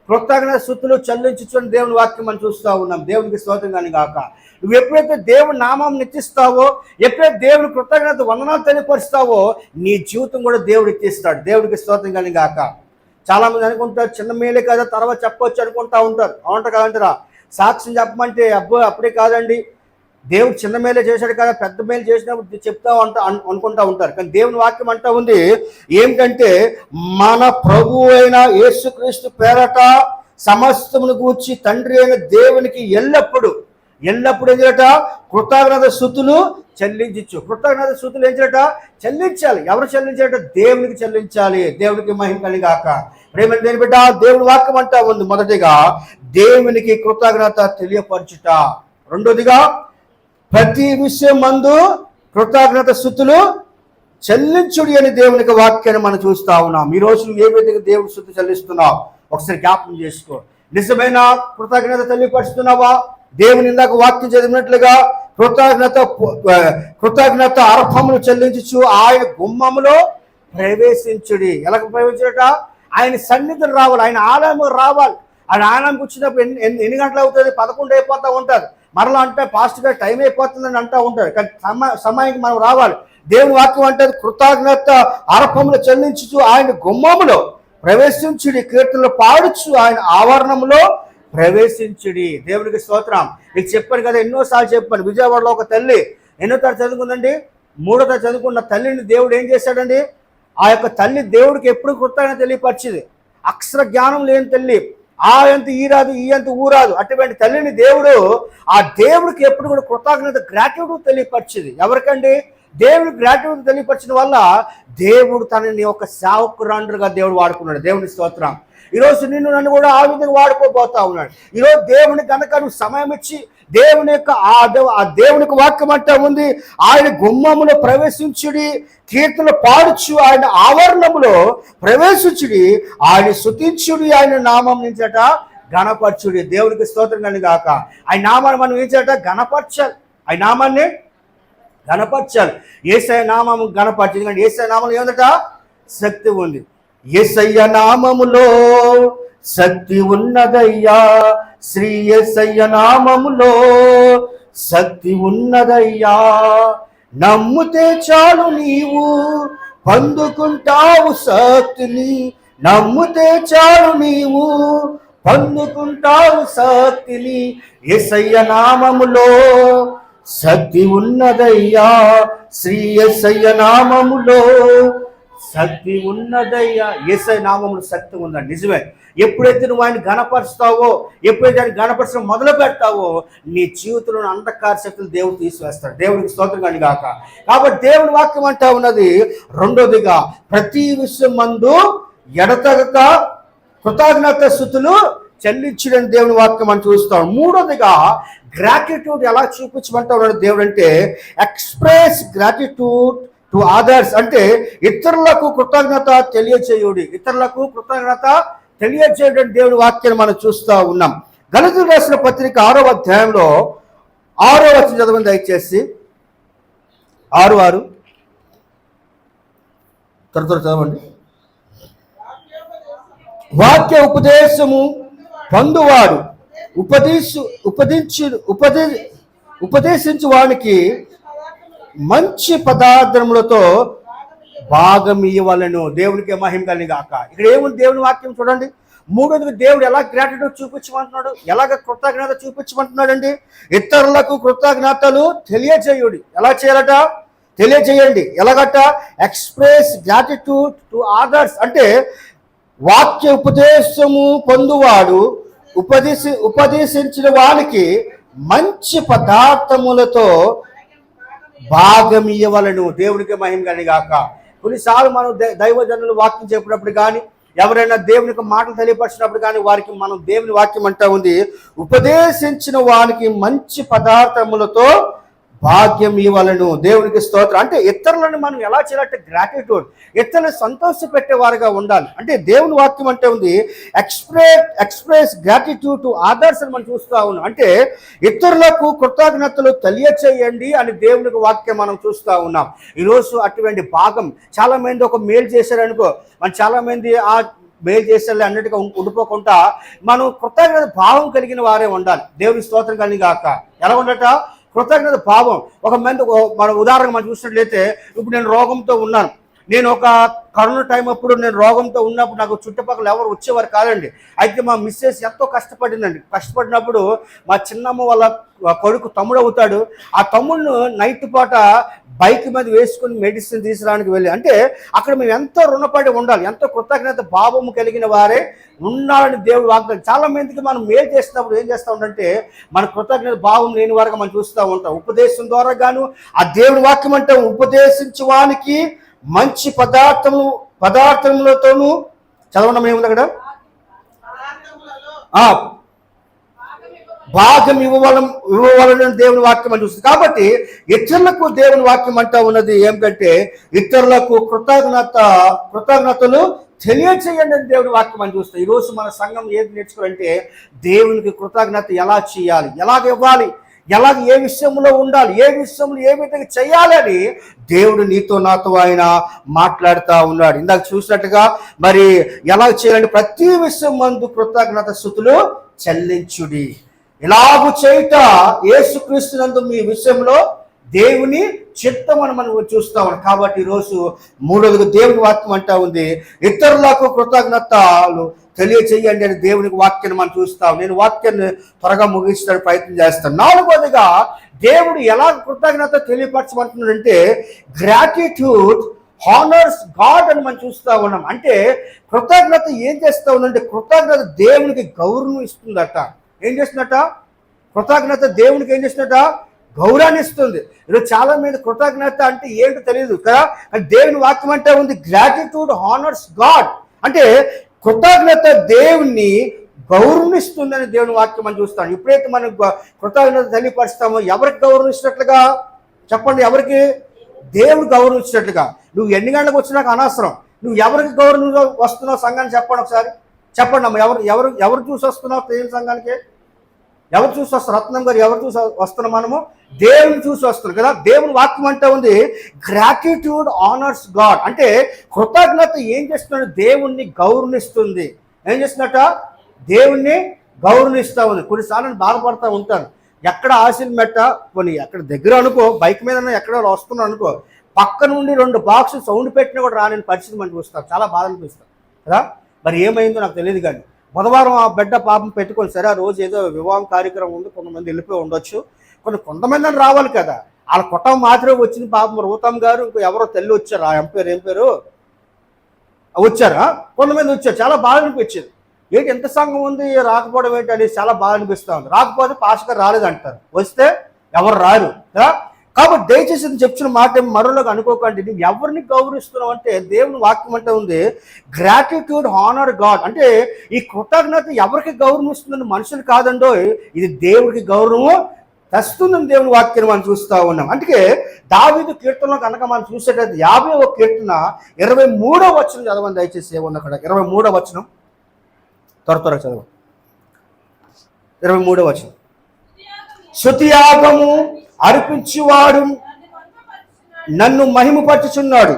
కృతజ్ఞత స్తుతులు చెల్లించచ్చు అని దేవుని వాక్యం మనం చూస్తూ ఉన్నాం. దేవునికి స్తోత్రం కానీ గాక. నువ్వు ఎప్పుడైతే దేవుని నామం నిత్యిస్తావో, ఎప్పుడైతే దేవుని కృతజ్ఞత వందనాలు తెలియపరుస్తావో, నీ జీవితం కూడా దేవుడు ఇచ్చిస్తాడు. దేవుడికి స్తోత్రం కానీ గాక. చాలా మంది అనుకుంటారు చిన్న మేలే కదా తర్వాత చెప్పవచ్చు అనుకుంటా ఉంటారు. అవునంట కాదంటారా? సాక్ష్యం చెప్పమంటే అప్పుడే కాదండి, దేవుడు చిన్న మేలే చేశాడు కదా, పెద్ద మేలు చేసినప్పుడు చెప్తా అనుకుంటా ఉంటారు. కానీ దేవుని వాక్యం అంటా ఉంది ఏమిటంటే, మన ప్రభు అయిన యేసుక్రీస్తు పేరట సమస్తమును గూర్చి తండ్రి అయిన దేవునికి ఎల్లప్పుడు ఏం చేయట? కృతజ్ఞత స్తుతులు చెల్లించచ్చు. కృతజ్ఞత స్తుతులు ఏం చేయట? చెల్లించాలి. ఎవరు చెల్లించాలట? దేవునికి చెల్లించాలి. దేవునికి మహిమ కలిగాక. ప్రేమ దేని బిడ్డ, దేవుని వాక్యం అంటా ఉంది మొదటిగా దేవునికి కృతజ్ఞత తెలియపరచుట. రెండోదిగా ప్రతి విషయం మందు కృతజ్ఞత స్తుతులు చెల్లించుడి అని దేవునికి వాక్యాన్ని మనం చూస్తా ఉన్నాం. ఈ రోజు నువ్వు ఏ విధంగా దేవుని స్తుతి చెల్లిస్తున్నావు ఒకసారి జ్ఞాపకం చేసుకో. నిజమైన కృతజ్ఞత తెలియపరుస్తున్నావా? దేవుని ఇందాక వాక్యం చదివినట్లుగా కృతజ్ఞత అర్పములు చెల్లించుచు ఆయన గుమ్మములో ప్రవేశించుడి. ఎలా ప్రవేశించట? ఆయన సన్నిధిని రావాలి, ఆయన ఆలయం రావాలి. ఆయన ఆలయంకి వచ్చినప్పుడు ఎన్ని గంటలు అవుతుంది? 11 అయిపోతూ ఉంటారు. మరలా అంటే పాస్ట్ గా టైం అయిపోతుందని అంటూ ఉంటారు. కానీ సమయానికి మనం రావాలి. దేవుని వాక్యం అంటే కృతజ్ఞత అర్పములు చెల్లించుచు ఆయన గుమ్మములో ప్రవేశించుడి, కీర్తనలు పాడుచు ఆయన ఆవరణంలో ప్రవేశించుడి. దేవునికి స్తోత్రం. మీకు చెప్పాను కదా, ఎన్నోసార్లు చెప్పాను. విజయవాడలో ఒక తల్లి ఎన్నో తరగతి చదువుకుందండి, 3వ తరగతి చదువుకున్న తల్లిని దేవుడు ఏం చేశాడండి? ఆ యొక్క తల్లి దేవుడికి ఎప్పుడు కృతజ్ఞత తెలియపరిచింది. అక్షర జ్ఞానం లేని తల్లి, ఆ ఎంత ఈ రాదు ఈ ఎంత ఊరాదు, అటువంటి తల్లిని దేవుడు ఆ దేవుడికి ఎప్పుడు కూడా కృతజ్ఞత గ్రాట్యూడ్ తెలియపరిచింది. ఎవరికండి? దేవుడికి గ్రాట్యూడ్ తెలియపరిచిన వల్ల దేవుడు తనని ఒక సేవకురాండ్రుగా దేవుడు వాడుకున్నాడు. దేవుని స్తోత్రం. ఈరోజు నిన్ను నన్ను కూడా ఆ విధంగా వాడుకోబోతా ఉన్నాడు. ఈరోజు దేవుని కనుక నువ్వు సమయం ఇచ్చి దేవుని యొక్క ఆ దేవునికి వాక్యం అంటా ఉంది, ఆయన గుమ్మములో ప్రవేశించుడి, కీర్తనలు పాడుచు ఆయన ఆవరణములో ప్రవేశించుడి, ఆయన స్తుతించుడి, ఆయన నామం నుంచట గణపరచుడి. దేవునికి స్తోత్రం కానీ గాక. ఆయన నామాన్ని మనం ఏం చేయట? గణపరచాలి. ఆయన నామాన్ని గణపరచాలి. యేసయ్య నామము గణపరచాలి. ఎందుకంటే యేసయ్య నామంలో ఏముందట? శక్తి ఉంది. యేసయ్య నామములో శక్తి ఉన్నదయ్యా, శ్రీ యేసయ్య నామములో శక్తి ఉన్నదయ్యా. నమ్ముతే చాలు నీవు పొందుకుంటావు శక్తిని, నమ్ముతే చాలు నీవు పొందుకుంటావు శక్తిని. యేసయ్య నామములో శక్తి ఉన్నదయ్యా, శ్రీ యేసయ్య నామములో శక్తి ఉన్నదయ్యా. యేసయ్య నామములో శక్తి ఉందండి. నిజమే. ఎప్పుడైతే నువ్వు ఆయన గణపరుస్తావో, ఎప్పుడైతే ఆయన గణపరచడం మొదలు పెడతావో, నీ జీవితంలో అంధకార శక్తులు దేవుడు తీసివేస్తాడు. దేవుడికి స్తోత్రం కానీ గాక. కాబట్టి దేవుడి వాక్యం అంటా ఉన్నది, రెండోదిగా ప్రతి విషయం మందు ఎడతగక కృతజ్ఞత స్తుతులు చెల్లించడం దేవుని వాక్యం అని చూస్తాం. మూడోదిగా గ్రాటిట్యూడ్ ఎలా చూపించమంటా ఉన్నాడు దేవుడు అంటే, ఎక్స్ప్రెస్ గ్రాటిట్యూడ్ టు అదర్స్, అంటే ఇతరులకు కృతజ్ఞత తెలియచేయుడి. ఇతరులకు కృతజ్ఞత తెలియచేయడం దేవుని వాక్యాన్ని మనం చూస్తూ ఉన్నాం. గలతీయులకు రాసిన పత్రిక 6వ అధ్యాయంలో 6వ వచనం చదవండి దయచేసి. 6:6 త్వర చదవండి. వాక్య ఉపదేశము పొందువాడు ఉపదేశించు వానికి మంచి పదార్థములతో భాగం ఇవ్వలను. దేవునికి మహిమ కలిగి గాక. ఇక్కడ ఏముంది దేవుని వాక్యం చూడండి. మూడోది దేవుడు ఎలా గ్రాటిట్యూడ్ చూపించమంటున్నాడు, ఎలాగ కృతజ్ఞత చూపించమంటున్నాడు అండి. ఇతరులకు కృతజ్ఞతలు తెలియజేయుడి. ఎలా చేయాలట? తెలియజేయండి. ఎలాగట? ఎక్స్ప్రెస్ గ్రాటిట్యూడ్ టు అదర్స్, అంటే వాక్య ఉపదేశము పొందువాడు ఉపదేశించిన వానికి మంచి పదార్థములతో భాగం ఇవ్వవలను. దేవునికి మహిమ కలిగి గాక. కొన్నిసార్లు మనం దైవజనులు వాక్యం చెప్పినప్పుడు కానీ, ఎవరైనా దేవునికి మాటలు తెలియపరిచినప్పుడు కానీ, వారికి మనం దేవుని వాక్యం అంటా ఉంది, ఉపదేశించిన వానికి మంచి పదార్థములతో భాగ్యం ఇవ్వలను. దేవునికి స్తోత్రం. అంటే ఇతరులను మనం ఎలా చేయాలంటే గ్రాటిట్యూడ్, ఇతరులను సంతోష పెట్టేవారుగా ఉండాలి. అంటే దేవుని వాక్యం అంటే ఉంది ఎక్స్ప్రెస్ గ్రాటిట్యూడ్ టు అదర్స్ అని మనం చూస్తూ ఉన్నాం. అంటే ఇతరులకు కృతజ్ఞతలు తెలియచేయండి అని దేవునికి వాక్యం మనం చూస్తూ ఉన్నాం. ఈరోజు అటువంటి భాగం చాలా మంది ఒక మేలు చేశారనుకో, మనం చాలా మంది ఆ మేలు చేసేది అన్నిటిగా ఉండిపోకుండా మనం కృతజ్ఞత భావం కలిగిన వారే ఉండాలి. దేవుని స్తోత్రం కలిగి గాక. ఎలా ఉండట? కృతజ్ఞత భావం. ఒక మంది మన ఉదాహరణ మనం చూసినట్లయితే, ఇప్పుడు నేను రోగంతో ఉన్నాను. నేను ఒక కరోనా టైం అప్పుడు నేను రోగంతో ఉన్నప్పుడు నాకు చుట్టుపక్కల ఎవరు వచ్చేవారు కాదండి. అయితే మా మిస్సెస్ ఎంతో కష్టపడిందండి. కష్టపడినప్పుడు మా చిన్నమ్మ వాళ్ళ కొడుకు తమ్ముడు అవుతాడు. ఆ తమ్ముడును నైట్ పూట బైక్ మీద వేసుకుని మెడిసిన్ తీసుకురావడానికి వెళ్ళి, అంటే అక్కడ మేము ఎంతో రుణపడి ఉండాలి, ఎంతో కృతజ్ఞత భావము కలిగిన వారే ఉండాలని దేవుడు వాగ్దానం. చాలా మందికి మనం మేలు చేసినప్పుడు ఏం చేస్తూ ఉంటే మన కృతజ్ఞత భావం లేని వారుగా మనం చూస్తూ ఉంటాం. ఉపదేశం ద్వారా గాను ఆ దేవుడి వాక్యం అంటే ఉపదేశించడానికి మంచి పదార్థములతోనూ చదవడం ఏముంది అక్కడ? భాగం ఇవ్వవాలని దేవుని వాక్యం అని చూస్తుంది. కాబట్టి ఇతరులకు దేవుని వాక్యం అంటా ఉన్నది ఏమిటంటే, ఇతరులకు కృతజ్ఞతలు తెలియచేయండి అని దేవుని వాక్యం అని చూస్తాం. ఈరోజు మన సంఘం ఏది నేర్చుకోవాలంటే, దేవునికి కృతజ్ఞత ఎలా చేయాలి, ఎలాగ ఇవ్వాలి, ఎలాగ ఏ విషయంలో ఉండాలి, ఏ విషయంలో ఏ విధంగా చేయాలని దేవుడు నీతో నాతో ఆయన మాట్లాడుతూ ఉన్నాడు. ఇందాక చూసినట్టుగా మరి ఎలా చేయాలంటే ప్రతి విషయం మందు కృతజ్ఞత స్తుతులు చెల్లించుడి. ఇలాగూ చేయుట యేసుక్రీస్తునందు మీ విషయంలో దేవుని చిత్తం అని మనం చూస్తా ఉన్నాం. కాబట్టి ఈరోజు మూడవదిగా దేవుని వాక్యం అంటా ఉంది, ఇతరులకు కృతజ్ఞతలు తెలియచేయండి అని దేవునికి వాక్యాన్ని మనం చూస్తాం. నేను వాక్యాన్ని త్వరగా ముగించడానికి ప్రయత్నం చేస్తాను. నాలుగవదిగా దేవుడు ఎలా కృతజ్ఞత తెలియపరచమంటున్నాడంటే గ్రాటిట్యూడ్ హానర్స్ గాడ్ అని మనం చూస్తూ ఉన్నాం. అంటే కృతజ్ఞత ఏం చేస్తూ ఉందంటే కృతజ్ఞత దేవునికి గౌరవం ఇస్తుందట. ఏం చేస్తున్నట? కృతజ్ఞత దేవునికి ఏం చేస్తున్నట? గౌరవాన్ని ఇస్తుంది. ఈరోజు చాలా మంది కృతజ్ఞత అంటే ఏంటో తెలియదు కదా. దేవుని వాక్యం అంటే ఉంది గ్రాటిట్యూడ్ హానర్స్ గాడ్, అంటే కృతజ్ఞత దేవుని గౌరవనిస్తుందని దేవుని వాక్యం మనం చూస్తాం. ఎప్పుడైతే మనం కృతజ్ఞత తెలియపరుస్తామో ఎవరికి గౌరవం ఇచ్చినట్లుగా చెప్పండి? ఎవరికి? దేవుడు గౌరవం ఇచ్చినట్లుగా. నువ్వు ఎన్ని గంటలకు వచ్చినాక అనవసరం. నువ్వు ఎవరికి గౌరవం వస్తున్నావు సంఘాన్ని చెప్పండి ఒకసారి. చెప్పండి అమ్మ, ఎవరు చూసి వస్తున్నావు దేవుని సంఘానికి? ఎవరు చూసి వస్తారు? రత్నం గారు ఎవరు చూసి వస్తున్నాం? మనము దేవుని చూసి వస్తున్నాం కదా. దేవుని వాక్యం అంటే ఉంది గ్రాటిట్యూడ్ ఆనర్స్ గాడ్, అంటే కృతజ్ఞత ఏం చేస్తున్నాడు? దేవుణ్ణి గౌరవిస్తుంది. ఏం చేస్తున్నట్ట? దేవుణ్ణి గౌరవిస్తూ ఉంది. కొన్నిసార్లు బాధపడతా ఉంటాను. ఎక్కడ ఆశలు మెట్ట కొన్ని ఎక్కడ దగ్గర అనుకో, బైక్ మీద ఎక్కడ వస్తున్నాను అనుకో, పక్క నుండి 2 బాక్సులు సౌండ్ పెట్టినా కూడా రాని పరిస్థితి మనం చూస్తాం. చాలా బాధ అనిపిస్తాం కదా. మరి ఏమైందో నాకు తెలియదు కానీ బుధవారం ఆ బిడ్డ పాపం పెట్టుకొని, సరే ఆ రోజు ఏదో వివాహం కార్యక్రమం ఉంది, కొంతమంది వెళ్ళిపోయి ఉండొచ్చు, కొంతమంది అని రావాలి కదా. వాళ్ళ కుటుంబం మాత్రమే వచ్చింది. పాపం రూతమ్ గారు ఇంకో ఎవరో తెల్లి వచ్చారు. ఆ ఏం పేరు వచ్చారా? కొంతమంది వచ్చారు. చాలా బాధ అనిపించింది. ఏంటి ఎంత సంఘం ఉంది రాకపోవడం ఏంటి అనేది చాలా బాధ అనిపిస్తూ ఉంది. రాకపోతే పాస్టర్ రాలేదు అంటారు, వస్తే ఎవరు రారు కదా. కాబట్టి దయచేసి చెప్తున్న మాట మరోలాగా అనుకోకండి. నువ్వు ఎవరిని గౌరవిస్తున్నావు అంటే దేవుని వాక్యం అంటే ఉంది గ్రాటిట్యూడ్ హానర్ గాడ్, అంటే ఈ కృతజ్ఞత ఎవరికి గౌరవం ఇస్తుందని మనుషులు కాదండో, ఇది దేవుడికి గౌరవం తెస్తుందని దేవుని వాక్యాన్ని మనం చూస్తూ ఉన్నాం. అందుకే దావీదు కీర్తనలో కనుక మనం చూసేటది 50వ కీర్తన 23వ వచనం చదవండి దయచేసి. ఏమన్నా అక్కడ 23వ వచనం త్వరగా చదవ. 23వ వచనం. స్తుతియాగము అర్పించువాడు నన్ను మహిమపరచుచున్నాడు,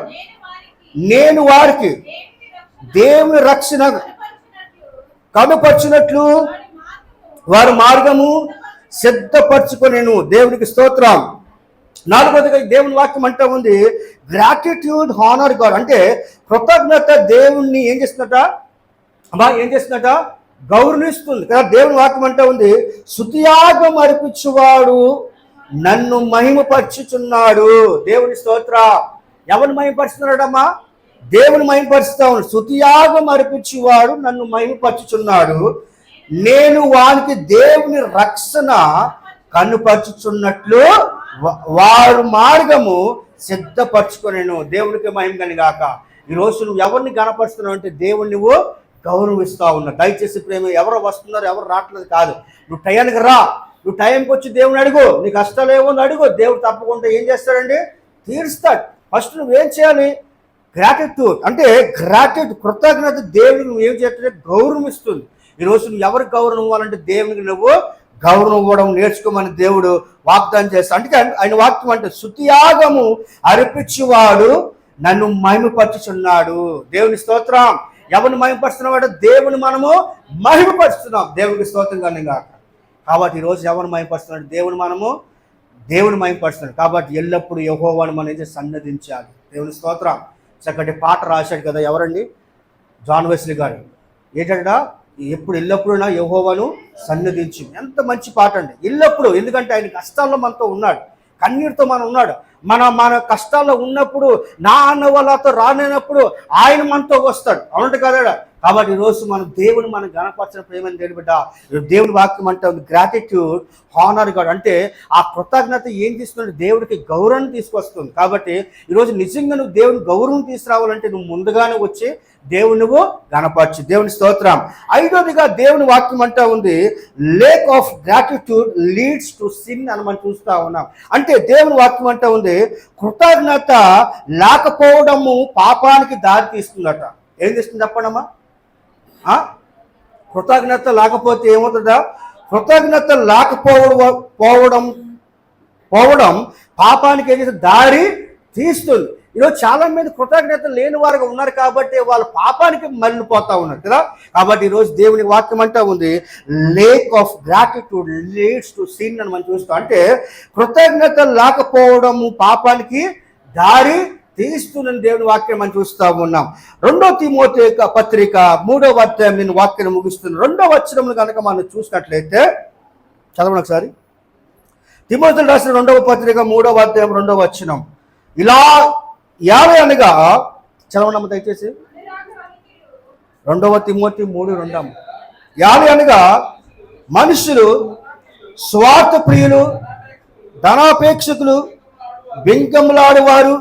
నేను వారికి దేవుని రక్షణ కనుపరచునట్లు వారి మార్గము సిద్ధపరచుకొనేను. దేవునికి స్తోత్రం. 4వదిగా దేవుని వాక్యం అంటే ఉంది గ్రాటిట్యూడ్ హానర్ గాడ్, అంటే కృతజ్ఞత దేవుణ్ణి ఏం చేస్తున్నట? ఏం చేస్తున్నట? గౌరవిస్తుంది కదా. దేవుని వాక్యం అంటే ఉంది స్తుతియాగం అర్పించువాడు నన్ను మహిమపరచుచున్నాడు. దేవుని స్తోత్ర. ఎవరిని మహిమపరుస్తున్నాడమ్మా? దేవుని మహిమపరుస్తా ఉన్నాడు. స్తుతియాగం అర్పించువాడు నన్ను మహిమపరచుచున్నాడు, నేను వానికి దేవుని రక్షణ కనుపరచుచున్నట్లు వారు మార్గము సిద్ధపరచుకొనేను. దేవునికి మహిమ కలిగాక. ఈరోజు నువ్వు ఎవరిని కనపరుస్తున్నావు అంటే దేవుని నువ్వు గౌరవిస్తూ ఉన్నావు. దయచేసి ప్రేమ ఎవరు వస్తున్నారు ఎవరు రావట్లేదు కాదు. నువ్వు టయానికి రా, నువ్వు టైంకి వచ్చి దేవుని అడుగు, నీ కష్టాలు ఏమో అడుగు, దేవుడు తప్పకుండా ఏం చేస్తాడండి? తీరుస్తాడు. ఫస్ట్ నువ్వేం చేయాలి? గ్రాటిట్యూడ్, అంటే కృతజ్ఞత దేవుడికి నువ్వు ఏం చేస్తే గౌరవం ఇస్తుంది. ఈరోజు నువ్వు ఎవరికి గౌరవం ఇవ్వాలంటే దేవునికి నువ్వు గౌరవం ఇవ్వడం నేర్చుకోమని దేవుడు వాగ్దానం చేస్తాడు. అందుకే ఆయన వాక్యం అంటే స్తుతియాగము అర్పించువాడు నన్ను మహిమపరచుచున్నాడు. దేవుని స్తోత్రం. ఎవరిని మహిమపరుస్తున్నావాడు? దేవుని మనము మహిమపరుస్తున్నాం. దేవునికి స్తోత్రం కానీ కాక. కాబట్టి ఈరోజు ఎవరిని మహిమపరుస్తున్నాడు? దేవుని మహిమపరుస్తున్నాడు. కాబట్టి ఎల్లప్పుడూ యెహోవాను మనం ఏం సన్నదించాలి. దేవుని స్తోత్రం. చక్కటి పాట రాశాడు కదా, ఎవరండి? జాన్ వెస్లీ గారు. ఏంటంటే ఎప్పుడు ఎల్లప్పుడూ నా యెహోవాను సన్నదించు. ఎంత మంచి పాట అండి. ఎల్లప్పుడూ, ఎందుకంటే ఆయన కష్టాల్లో మనతో ఉన్నాడు, కన్నీరుతో మనం ఉన్నాడు. మన కష్టాల్లో ఉన్నప్పుడు నా అన్న వాళ్ళతో రానప్పుడు ఆయన మనతో వస్తాడు. అవునంటే కదా. కాబట్టి ఈరోజు మనం దేవుని మనం గణపరచిన ప్రేమని తెలియబడ్డ దేవుని వాక్యం అంటే గ్రాటిట్యూడ్ హానర్ గాడ్, అంటే ఆ కృతజ్ఞత ఏం తీసుకుంటే దేవుడికి గౌరవం తీసుకొస్తుంది. కాబట్టి ఈరోజు నిజంగా నువ్వు దేవుని గౌరవం తీసుకురావాలంటే నువ్వు ముందుగానే వచ్చి దేవుని నువ్వు గణపరచు. దేవుని స్తోత్రం. 5వదిగా దేవుని వాక్యం అంటా ఉంది lake of gratitude leads to sin అని మనం చూస్తూ ఉన్నాం. అంటే దేవుని వాక్యం అంటా ఉంది కృతజ్ఞత లేకపోవడము పాపానికి దారి తీస్తుందట. ఏం చేస్తుంది చెప్పండమ్మా? కృతజ్ఞత లేకపోతే ఏమవుతుందా? కృతజ్ఞత లేకపోవడం పోవడం పోవడం పాపానికి ఏం చేస్తుంది, దారి తీస్తుంది. ఈరోజు చాలా మంది కృతజ్ఞత లేని వారుగా ఉన్నారు కాబట్టి వాళ్ళు పాపానికి మళ్ళీపోతా ఉన్నారు కదా. కాబట్టి ఈరోజు దేవుని వాక్యం అంటా ఉంది, lake of gratitude leads to sin అని మనం చూస్తాం. అంటే కృతజ్ఞత లేకపోవడము పాపానికి దారి తీస్తుందని దేవుని వాక్యం మనం చూస్తూ ఉన్నాం. 2 తిమోతి పత్రిక 3వ అధ్యాయం నేను వాక్యాన్ని ముగిస్తున్నాను. 2వ వచనం కనుక మనం చూసినట్లయితే చదవండి ఒకసారి. తిమోతికి రాసిన 2వ పత్రిక 3వ అధ్యాయం 2వ వచనం. ఇలా యావే అనగా చదవనమ్మ దయచేసి. 2వ తిమోతి 3:2. యావే అనగా మనుషులు స్వార్థ ప్రియులు, ధనాపేక్షకులు, బింకములాడువారు,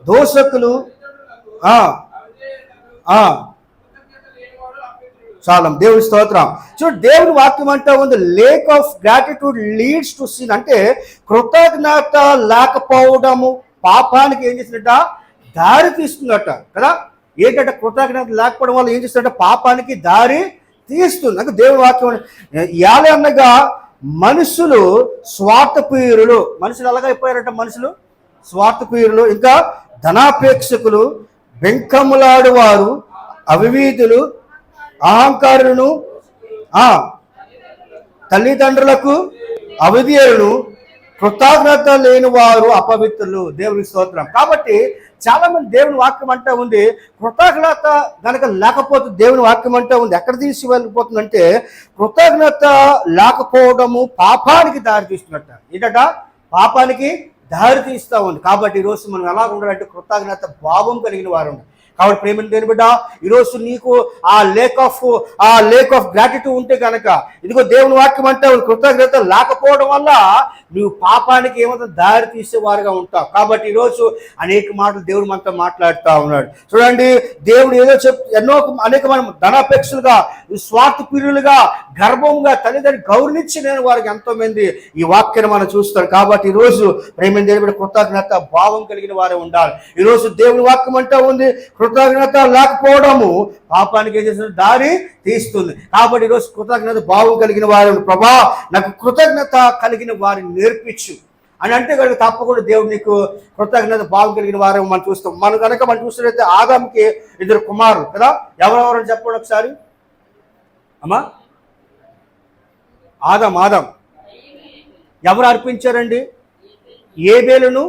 దోషకులు, చాలా దేవుడి స్తోత్రం. చూడు, దేవుని వాక్యం అంటా ఉంది, lake of gratitude leads to sin. అంటే కృతజ్ఞత లేకపోవడము పాపానికి ఏం చేసినట్ట, దారి తీస్తుందట కదా. ఏంటంటే కృతజ్ఞత లేకపోవడం వల్ల ఏం చేస్తుందంటే పాపానికి దారి తీస్తుంది. అంటే దేవుని వాక్యం యాలే అనగా మనుషులు స్వార్థప్రియులు. మనుషులు ఎలాగ అయిపోయారట, మనుషులు స్వార్థప్రియులు, ఇంకా ధనాపేక్షకులు, బెంకములాడువారు, అవినీతులు, అహంకారులను, తల్లిదండ్రులకు అవిధేయులను, కృతజ్ఞత లేని వారు అపవిత్రులు. దేవుని స్తోత్రం. కాబట్టి చాలా మంది దేవుని వాక్యం అంటా ఉంది, కృతజ్ఞత కనుక లేకపోతే దేవుని వాక్యం అంటా ఉంది ఎక్కడ తీసి వెళ్ళిపోతుందంటే కృతజ్ఞత లేకపోవడము పాపానికి దారి తీస్తున్నట్ట. ఏంటట, పాపానికి దారి తీస్తూ ఉంది. కాబట్టి ఈరోజు మనం ఎలా ఉండాలంటే కృతజ్ఞత భావం కలిగిన వారు ఉండాలి. కాబట్టి ప్రేమ దేని బిడ్డ, ఈరోజు నీకు ఆ లేక్ ఆఫ్ గ్రాటిట్యూడ్ ఉంటే కనుక ఇదిగో దేవుని వాక్యం అంటే కృతజ్ఞత లేకపోవడం వల్ల నువ్వు పాపానికి ఏమవుతుంది, దారి తీసేవారుగా ఉంటావు. కాబట్టి ఈరోజు అనేక మాటలు దేవుడు మనతో మాట్లాడుతూ ఉన్నాడు. చూడండి, దేవుడు ఏదో అనేక మనం ధనాపేక్షలుగా, స్వార్థప్రియులుగా, గర్భంగా తల్లిదండ్రులు గౌరవించి నేను వారికి ఎంతో మంది ఈ వాక్యాన్ని మనం చూస్తాం. కాబట్టి ఈరోజు ప్రేమ దేని బిడ్డ కృతజ్ఞత భావం కలిగిన వారే ఉండాలి. ఈరోజు దేవుని వాక్యం అంటూ ఉంది, కృతజ్ఞత లేకపోవడము పాపానికి ఏం చేసిన దారి తీస్తుంది. కాబట్టి ఈరోజు కృతజ్ఞత భావం కలిగిన వారు, ప్రభా నాకు కృతజ్ఞత కలిగిన వారిని నేర్పించు అని అంటే కనుక తప్పకుండా దేవుడు నీకు కృతజ్ఞత భావం కలిగిన వారు మనం చూస్తాం. మనం కనుక మనం చూసినట్లయితే ఆదాముకి 2 కుమారులు కదా. ఎవరెవరని చెప్పండి ఒకసారి అమ్మా. ఆదాం ఎవరు అర్పించారండి? ఏబేలును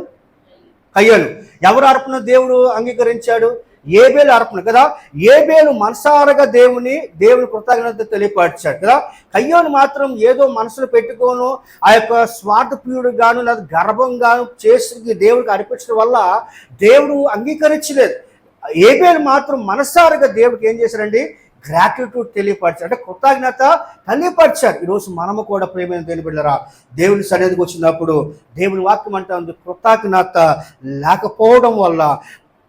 కయ్యను. ఎవరు అర్పణ దేవుడు అంగీకరించాడు? ఏబేలు అర్పణ కదా. ఏబేలు మనసారగా దేవుని కృతజ్ఞత తెలియపరిచాడు కదా. కయ్యోను మాత్రం ఏదో మనసులో పెట్టుకోను ఆ యొక్క స్వార్థప్రియుడు గాను లేదా గర్భం గాను చేసి దేవుడికి అర్పించడం వల్ల దేవుడు అంగీకరించలేదు. ఏబేలు మాత్రం మనసారగా దేవుడికి ఏం చేశారండి, గ్రాటిట్యూడ్ తెలియపరిచారు, అంటే కృతజ్ఞత తెలియపరిచారు. ఈరోజు మనము కూడా ప్రేమైన తెలియబిడ్డరా దేవుని సన్నిధికి వచ్చినప్పుడు దేవుని వాక్యం అంటా ఉంది, కృతజ్ఞత లేకపోవడం వల్ల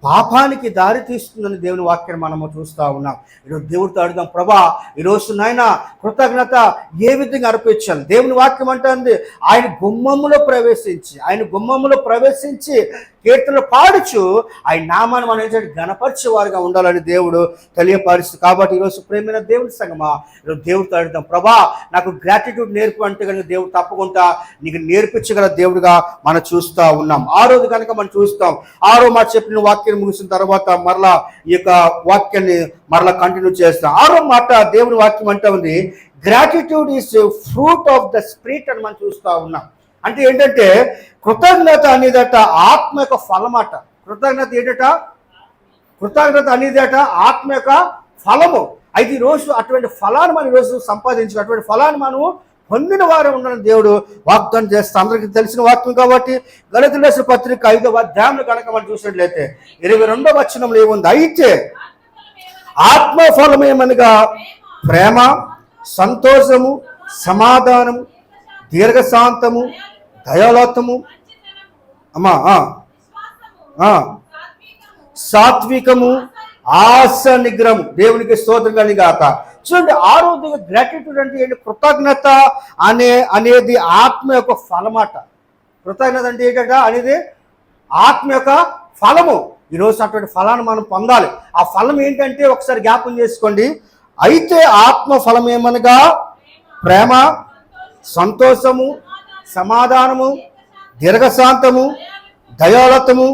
పాపానికి దారి తీస్తుందని దేవుని వాక్యాన్ని మనము చూస్తూ ఉన్నాం. ఈరోజు దేవుడితో అడుగుదాం, ప్రభా ఈరోజు నాయన కృతజ్ఞత ఏ విధంగా అర్పించాలి? దేవుని వాక్యం అంటుంది, ఆయన గుమ్మములో ప్రవేశించి కీర్తనలు పాడుచు ఆయన నామాన్ని మనం ఏంటంటే గణపరిచే వారుగా ఉండాలని దేవుడు తెలియపరుస్తుంది. కాబట్టి ఈరోజు ప్రేమైన దేవుని సంగమా ఈరోజు దేవుడితో అడుగుతాం, ప్రభా నాకు గ్రాటిట్యూడ్ నేర్పు అంటే కనుక దేవుడు తప్పకుండా నీకు నేర్పించగల దేవుడిగా మనం చూస్తూ ఉన్నాం. ఆ రోజు కనుక మనం చూస్తాం. 6వ మాట చెప్పిన వాక్యాన్ని ముగిసిన తర్వాత మరలా ఈ యొక్క వాక్యాన్ని మరలా కంటిన్యూ చేస్తాం. 6వ మాట దేవుని వాక్యం అంటే ఉంది, gratitude is fruit of the spirit అని మనం చూస్తూ ఉన్నాం. అంటే ఏంటంటే కృతజ్ఞత అనేదట ఆత్మ యొక్క ఫలమాట. కృతజ్ఞత అనేదట ఆత్మ యొక్క ఫలము. అయితే ఈరోజు అటువంటి ఫలాన్ని మనం ఈరోజు సంపాదించి అటువంటి ఫలాన్ని మనము పొందిన వారు ఉండాలని దేవుడు వాగ్దానం చేస్తాం. అందరికీ తెలిసిన వాక్యం కాబట్టి గళితుల రాసిన పత్రిక 5వ అధ్యాయంలో కనుక మనం చూసినట్లయితే 22వ వచనంలో ఏముంది, అయితే ఆత్మఫలం ఏమనగా ప్రేమ, సంతోషము, సమాధానము, దీర్ఘశాంతము, దయాళత్వము, సాత్వికము, ఆశ నిగ్రహము. దేవునికి స్తోత్రం కలిగి గాక. చూడండి, ఆరోగ్య గ్రాటిట్యూడ్ అంటే ఏంటి? కృతజ్ఞత అనేది ఆత్మ యొక్క ఫలమాట. కృతజ్ఞత అంటే ఏంటంట అనేది ఆత్మ యొక్క ఫలము. ఈరోజు అటువంటి ఫలాన్ని మనం పొందాలి. ఆ ఫలం ఏంటంటే ఒకసారి జ్ఞాపం చేసుకోండి, అయితే ఆత్మ ఫలం ఏమనగా ప్రేమ, సంతోషము, సమాధానము, దీర్ఘశాంతము, దయాళత్వము,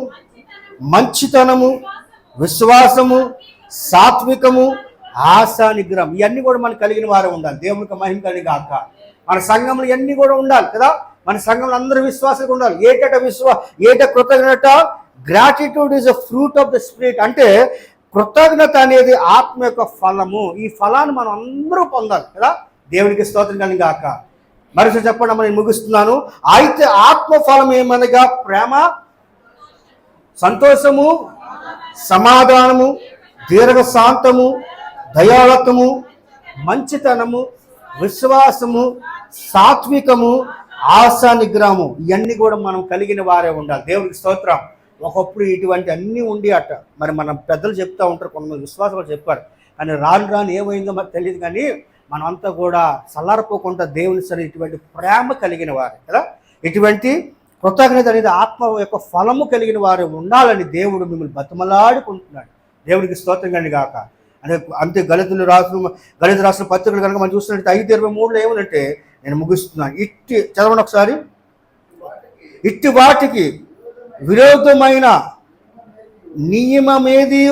మంచితనము, విశ్వాసము, సాత్వికము, ఆశా నిగ్రహం. ఇవన్నీ కూడా మనకు కలిగిన వారే ఉండాలి. దేవునికి మహిమ కలిగాక. మన సంఘంలో ఇవన్నీ కూడా ఉండాలి కదా. మన సంఘంలో అందరూ విశ్వాసంగా ఉండాలి. ఏట కృతజ్ఞత. Gratitude is a fruit of the spirit. అంటే కృతజ్ఞత అనేది ఆత్మ యొక్క ఫలము. ఈ ఫలాన్ని మనం అందరూ పొందాలి కదా. దేవునికి స్తోత్రం కలిగాక. మరోసారి చెప్పండి, నేను ముగిస్తున్నాను. అయితే ఆత్మ ఫలం ఏమనగా ప్రేమ, సంతోషము, సమాధానము, దీర్ఘశాంతము, దయాళత్వము, మంచితనము, విశ్వాసము, సాత్వికము, ఆశా నిగ్రహము. ఇవన్నీ కూడా మనం కలిగిన వారే ఉండాలి. దేవునికి స్తోత్రం. ఒకప్పుడు ఇటువంటి అన్నీ ఉండి అట. మరి మన పెద్దలు చెప్తూ ఉంటారు, కొంతమంది విశ్వాసాలు చెప్పారు. కానీ రాను ఏమైందో మరి తెలియదు. కానీ మనమంతా కూడా చల్లారిపోకుండా దేవుని సరే ఇటువంటి ప్రేమ కలిగిన వారే కదా. ఇటువంటి కృతజ్ఞత అనేది ఆత్మ యొక్క ఫలము కలిగిన వారు ఉండాలని దేవుడు మిమ్మల్ని బతిమలాడుకుంటున్నాడు. దేవుడికి స్తోత్రం కానీ గాక. అంతే గళితులు రాసిన పత్రికలు కనుక మనం చూస్తున్నట్టు 5:23 ఏమనంటే, నేను ముగిస్తున్నాను. చదవండి ఒకసారి. ఇట్టి వాటికి విరోధమైన నియమమేదీ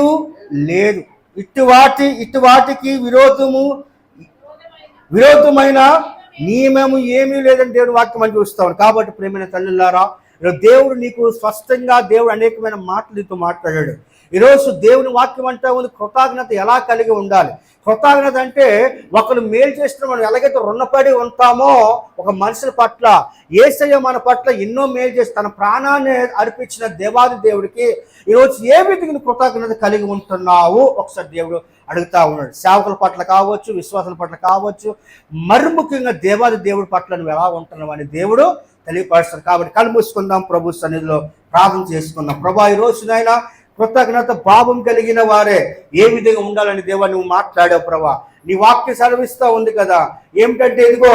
లేదు. ఇట్టి వాటికి విరోధమైన నియమము ఏమీ లేదని దేవుని వాక్యం అని చూస్తాం. కాబట్టి ప్రేమైన తల్లులారా, దేవుడు నీకు స్పష్టంగా దేవుడు అనేకమైన మాటలు నీతో మాట్లాడాడు. ఈరోజు దేవుని వాక్యం అంటే ఉంది కృతజ్ఞత ఎలా కలిగి ఉండాలి. కృతజ్ఞత అంటే ఒకరు మేలు చేసిన మనం ఎలాగైతే రుణపడి ఉంటామో ఒక మనుషుల పట్ల, యేసయ్య మన పట్ల ఎన్నో మేలు చేసి తన ప్రాణాన్ని అర్పించిన దేవాది దేవుడికి ఈరోజు ఏ విధంగా కృతజ్ఞత కలిగి ఉంటున్నావు ఒకసారి దేవుడు అడుగుతా ఉన్నాడు. సేవకుల పట్ల కావచ్చు, విశ్వాసుల పట్ల కావచ్చు, మరి ముఖ్యంగా దేవాది దేవుడి పట్ల నువ్వు ఎలా ఉంటున్నావు అని దేవుడు తెలియపరుస్తాడు. కాబట్టి కళ్ళు మూసుకుందాం, ప్రభు సన్నిధిలో ప్రార్థన చేసుకుందాం. ప్రభా, ఈ రోజునైనా కృతజ్ఞత భావం కలిగిన వారే ఏ విధంగా ఉండాలని దేవా నువ్వు మాట్లాడావు ప్రభా. నీ వాక్యం సెలవిస్తూ ఉంది కదా. ఏమిటంటే ఇదిగో